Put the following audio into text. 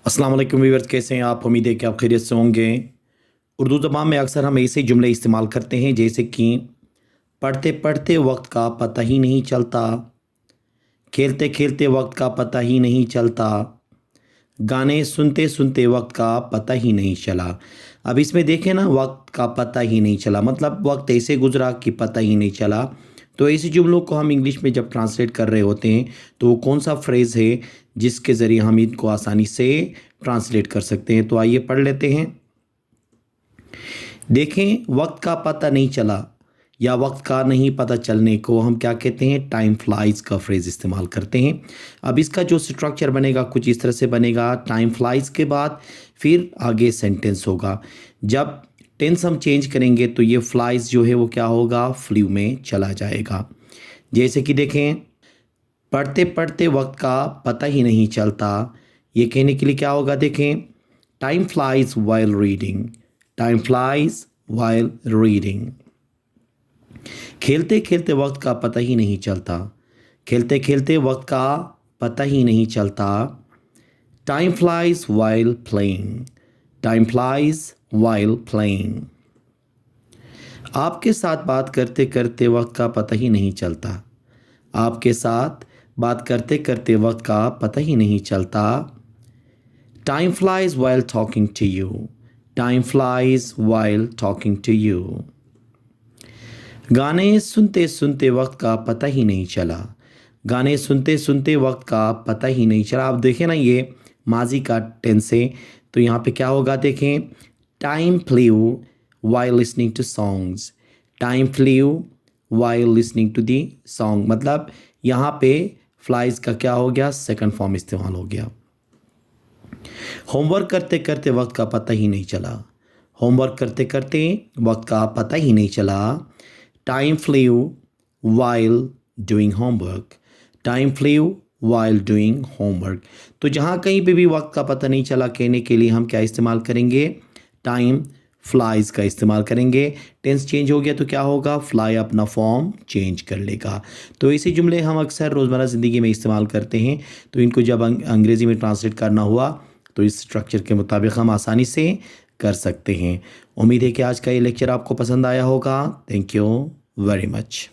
अस्सलाम वालेकुम व्यूअर्स, कैसे हैं आप? उम्मीद है कि आप खैरियत से होंगे। उर्दू ज़बान में अक्सर हम ऐसे जुमले इस्तेमाल करते हैं जैसे कि पढ़ते पढ़ते वक्त का पता ही नहीं चलता, खेलते खेलते वक्त का पता ही नहीं चलता, गाने सुनते सुनते वक्त का पता ही नहीं चला। अब इसमें देखें ना, वक्त का पता ही नहीं चला मतलब वक्त ऐसे गुजरा कि पता ही नहीं चला। तो ऐसे जुमलों को हम इंग्लिश में जब ट्रांसलेट कर रहे होते हैं तो वो कौन सा फ्रेज़ है जिसके ज़रिए हम इनको आसानी से ट्रांसलेट कर सकते हैं। तो आइए पढ़ लेते हैं। देखें, वक्त का पता नहीं चला या वक्त का नहीं पता चलने को हम क्या कहते हैं? टाइम फ्लाइज का फ्रेज़ इस्तेमाल करते हैं। अब इसका जो स्ट्रक्चर बनेगा कुछ इस तरह से बनेगा। टाइम फ्लाइज के बाद फिर आगे सेंटेंस होगा। जब टेंस हम चेंज करेंगे तो ये फ्लाइज जो है वो क्या होगा? फ्लू में चला जाएगा। जैसे कि देखें, पढ़ते पढ़ते वक्त का पता ही नहीं चलता, ये कहने के लिए क्या होगा? देखें, time flies while reading, time flies while reading. खेलते खेलते वक्त का पता ही नहीं चलता, खेलते खेलते वक्त का पता ही नहीं चलता, time flies while playing, time flies while playing. आपके साथ बात करते करते वक्त का पता ही नहीं चलता, आपके साथ बात करते करते वक्त का पता ही नहीं चलता, time flies while talking to you, time flies while talking to you. गाने सुनते सुनते वक्त का पता ही नहीं चला, गाने सुनते सुनते वक्त का पता ही नहीं चला। आप देखें ना, ये माजी का टेंस है तो यहाँ पे क्या होगा? देखें, time flew while listening to songs, time flew while listening to the song मतलब यहाँ पे फ्लाइज का क्या हो गया? सेकंड फॉर्म इस्तेमाल हो गया। होमवर्क करते करते वक्त का पता ही नहीं चला, होमवर्क करते करते वक्त का पता ही नहीं चला, time flew while doing homework, time flew while doing homework. तो जहाँ कहीं पे भी वक्त का पता नहीं चला कहने के लिए हम क्या इस्तेमाल करेंगे? टाइम फ्लाइज का इस्तेमाल करेंगे। टेंस चेंज हो गया तो क्या होगा? फ्लाई अपना फॉर्म चेंज कर लेगा। तो ऐसे जुमले हम अक्सर रोज़मर्रा ज़िंदगी में इस्तेमाल करते हैं। तो इनको जब अंग्रेज़ी में ट्रांसलेट करना हुआ तो इस स्ट्रक्चर के मुताबिक हम आसानी से कर सकते हैं। उम्मीद है कि आज का ये लेक्चर आपको पसंद आया होगा। Thank you very much.